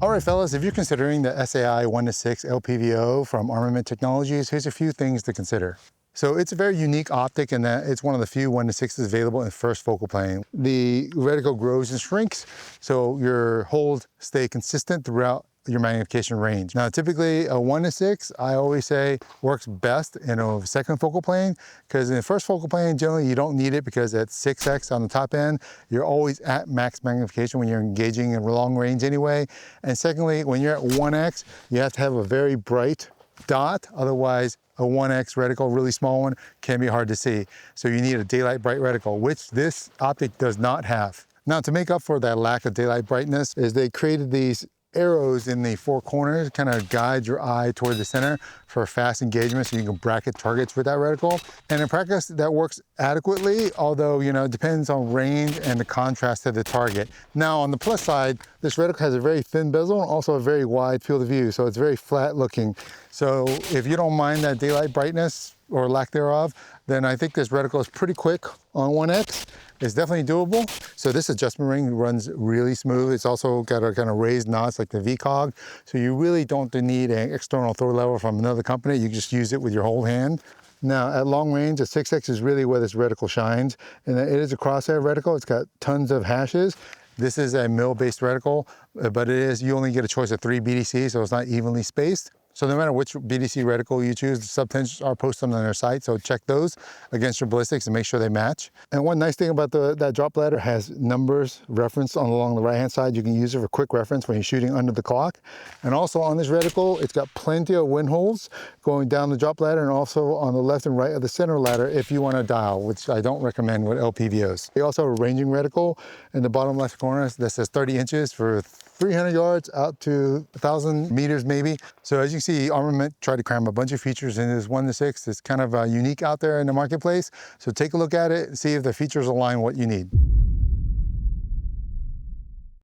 All right, fellas, if you're considering the SAI 1:6 LPVO from Armament Technologies, here's a few things to consider. So it's a very unique optic in that it's one of the few 1:6s available in first focal plane. The reticle grows and shrinks, so your holes stay consistent throughout your magnification range. Now, typically a 1:6, I always say, works best in a second focal plane, because in the first focal plane, generally you don't need it because at 6x on the top end, you're always at max magnification when you're engaging in long range anyway. And secondly, when you're at 1x, you have to have a very bright dot, otherwise a 1x reticle, really small one, can be hard to see. So you need a daylight bright reticle, which this optic does not have. Now, to make up for that lack of daylight brightness, is they created these arrows in the four corners, kind of guide your eye toward the center for fast engagement, so you can bracket targets with that reticle. And in practice, that works adequately, although, it depends on range and the contrast to the target. Now, on the plus side, this reticle has a very thin bezel and also a very wide field of view, so it's very flat looking. So if you don't mind that daylight brightness or lack thereof, then I think this reticle is pretty quick on 1x. It's definitely doable. So this adjustment ring runs really smooth. It's also got a kind of raised knots like the VCOG. So you really don't need an external throw lever from another company. You just use it with your whole hand. Now, at long range, a 6x is really where this reticle shines. And it is a crosshair reticle. It's got tons of hashes. This is a mill-based reticle, but you only get a choice of 3 BDC, so it's not evenly spaced. So no matter which BDC reticle you choose, the subtensions are posted on their site, so check those against your ballistics and make sure they match. And one nice thing about that drop ladder has numbers referenced along the right-hand side. You can use it for quick reference when you're shooting under the clock. And also on this reticle, it's got plenty of wind holes going down the drop ladder and also on the left and right of the center ladder if you want to dial, which I don't recommend with LPVOs. They also have a ranging reticle in the bottom left corner that says 30 inches for 300 yards out to 1,000 meters maybe. So as you see, Armament tried to cram a bunch of features into this 1:6. It's kind of unique out there in the marketplace. So take a look at it and see if the features align what you need.